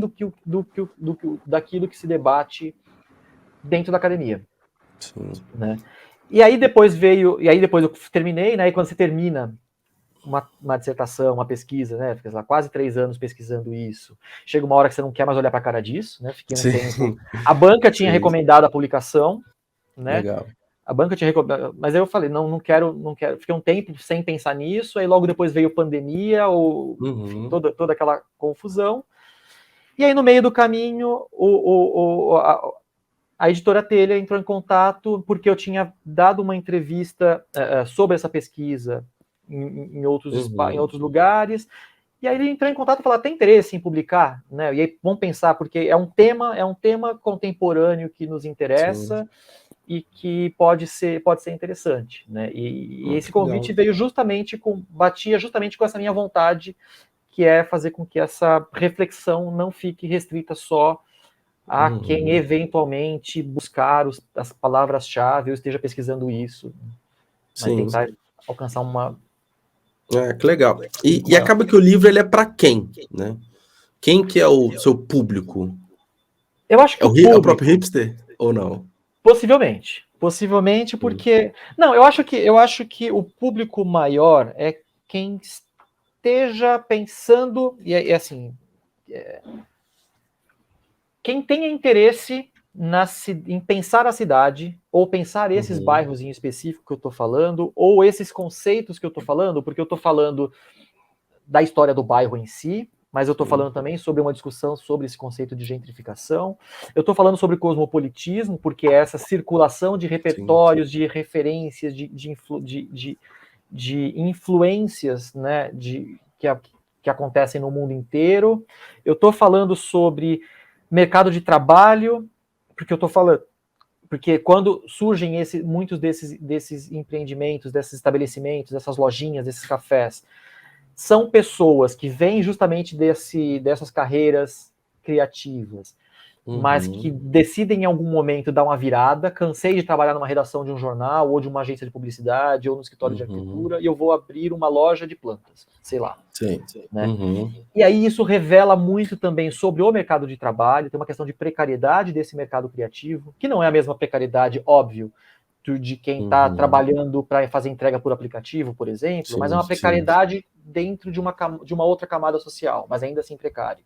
daquilo que se debate dentro da academia. Sim. Né? E aí depois eu terminei, né? E quando você termina uma dissertação, uma pesquisa, né? Fica lá quase 3 anos pesquisando isso. Chega uma hora que você não quer mais olhar para a cara disso, né? Fiquei um tempo. A banca tinha recomendado a publicação, né? Legal. A banca tinha recomendado, mas aí eu falei, não quero. Fiquei um tempo sem pensar nisso, aí logo depois veio pandemia, enfim, toda aquela confusão. E aí no meio do caminho, a editora Telha entrou em contato porque eu tinha dado uma entrevista sobre essa pesquisa em outros lugares, e aí ele entrou em contato e falou, tem interesse em publicar? Né? E aí vamos pensar, porque é um tema contemporâneo que nos interessa. Sim. E que pode ser interessante. Né? E esse convite veio batia justamente com essa minha vontade, que é fazer com que essa reflexão não fique restrita só a quem eventualmente buscar as palavras-chave ou esteja pesquisando isso. Mas tentar alcançar uma... que legal. E acaba que o livro ele é para quem? Né? Quem que é o seu público? Eu acho que é o próprio hipster ou não? Possivelmente porque... Não, eu acho que o público maior é quem esteja pensando... E assim... Quem tenha interesse em pensar a cidade, ou pensar esses bairros em específico que eu estou falando, ou esses conceitos que eu estou falando, porque eu estou falando da história do bairro em si, mas eu estou falando também sobre uma discussão sobre esse conceito de gentrificação. Eu estou falando sobre cosmopolitismo, porque é essa circulação de repertórios, de referências, de influências, né, que acontecem no mundo inteiro. Eu estou falando sobre mercado de trabalho, porque quando surgem muitos desses empreendimentos, desses estabelecimentos, dessas lojinhas, desses cafés, são pessoas que vêm justamente dessas carreiras criativas, mas que decidem em algum momento dar uma virada. Cansei de trabalhar numa redação de um jornal, ou de uma agência de publicidade, ou no escritório de arquitetura, e eu vou abrir uma loja de plantas, sei lá. Né? E aí isso revela muito também sobre o mercado de trabalho. Tem uma questão de precariedade desse mercado criativo, que não é a mesma precariedade, óbvio, de quem está trabalhando para fazer entrega por aplicativo, por exemplo, mas é uma precariedade dentro de uma outra camada social, mas ainda assim precário.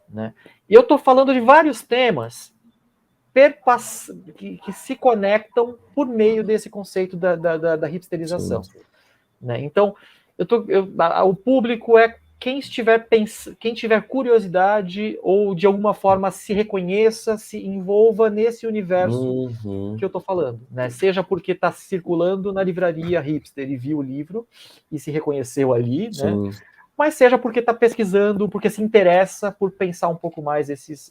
Né? E eu estou falando de vários temas que se conectam por meio desse conceito da hipsterização. Né? Então, o público é quem tiver curiosidade ou de alguma forma se reconheça, se envolva nesse universo que eu estou falando. Né? Seja porque está circulando na livraria hipster e viu o livro e se reconheceu ali, né? Mas seja porque está pesquisando, porque se interessa por pensar um pouco mais esses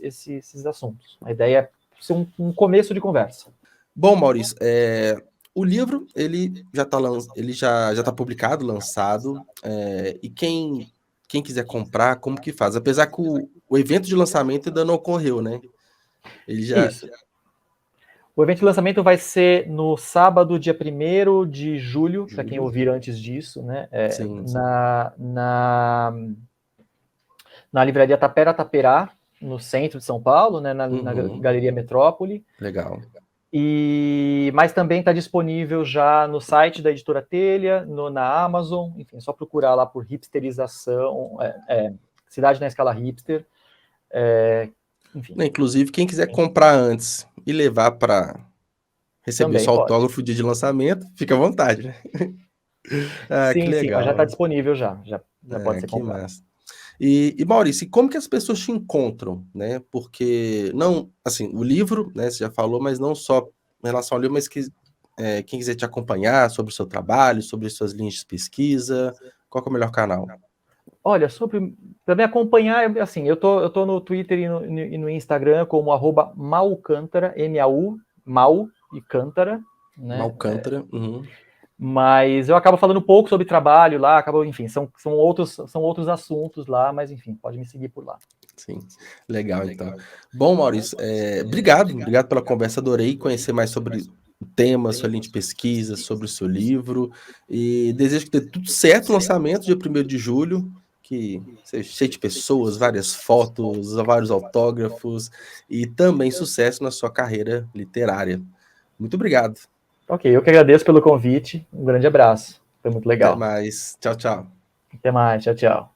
assuntos. A ideia é ser um começo de conversa. Bom, Maurício, o livro ele já tá publicado, lançado, e quem quiser comprar, como que faz? Apesar que o evento de lançamento ainda não ocorreu, né? Ele já. Isso. O evento de lançamento vai ser no sábado, dia 1º de julho, para quem ouvir antes disso, né? Sim. Na livraria Tapera Taperá, no centro de São Paulo, né? Na Galeria Metrópole. Legal. Mas também está disponível já no site da Editora Telha, na Amazon, enfim, é só procurar lá por hipsterização, Cidade na Escala Hipster. Enfim. Inclusive, quem quiser comprar antes e levar para receber também o seu pode. autógrafo no dia de lançamento, fica à vontade, né? Sim, que legal. sim, mas já está disponível já pode ser comprado. Massa. E Maurício, como que as pessoas te encontram, né? Porque, não, assim, o livro, né, você já falou, mas não só em relação ao livro, mas quem quiser te acompanhar sobre o seu trabalho, sobre suas linhas de pesquisa, qual que é o melhor canal? Olha, para me acompanhar, assim, eu tô no Twitter e no Instagram como @maucantara, M-A-U, Mau e Cântara, né? Malcântara. Mas eu acabo falando pouco sobre trabalho lá, enfim, são outros assuntos lá, mas enfim, pode me seguir por lá. Sim, legal então. Bom, Maurício, obrigado pela conversa, adorei conhecer mais sobre o tema, sua linha de pesquisa, sobre o seu livro, e desejo que dê tudo certo no lançamento, dia 1º de julho, que seja cheio de pessoas, várias fotos, vários autógrafos, e também sucesso na sua carreira literária. Muito obrigado. Ok, eu que agradeço pelo convite, um grande abraço, foi muito legal. Até mais, tchau, tchau. Até mais, tchau, tchau.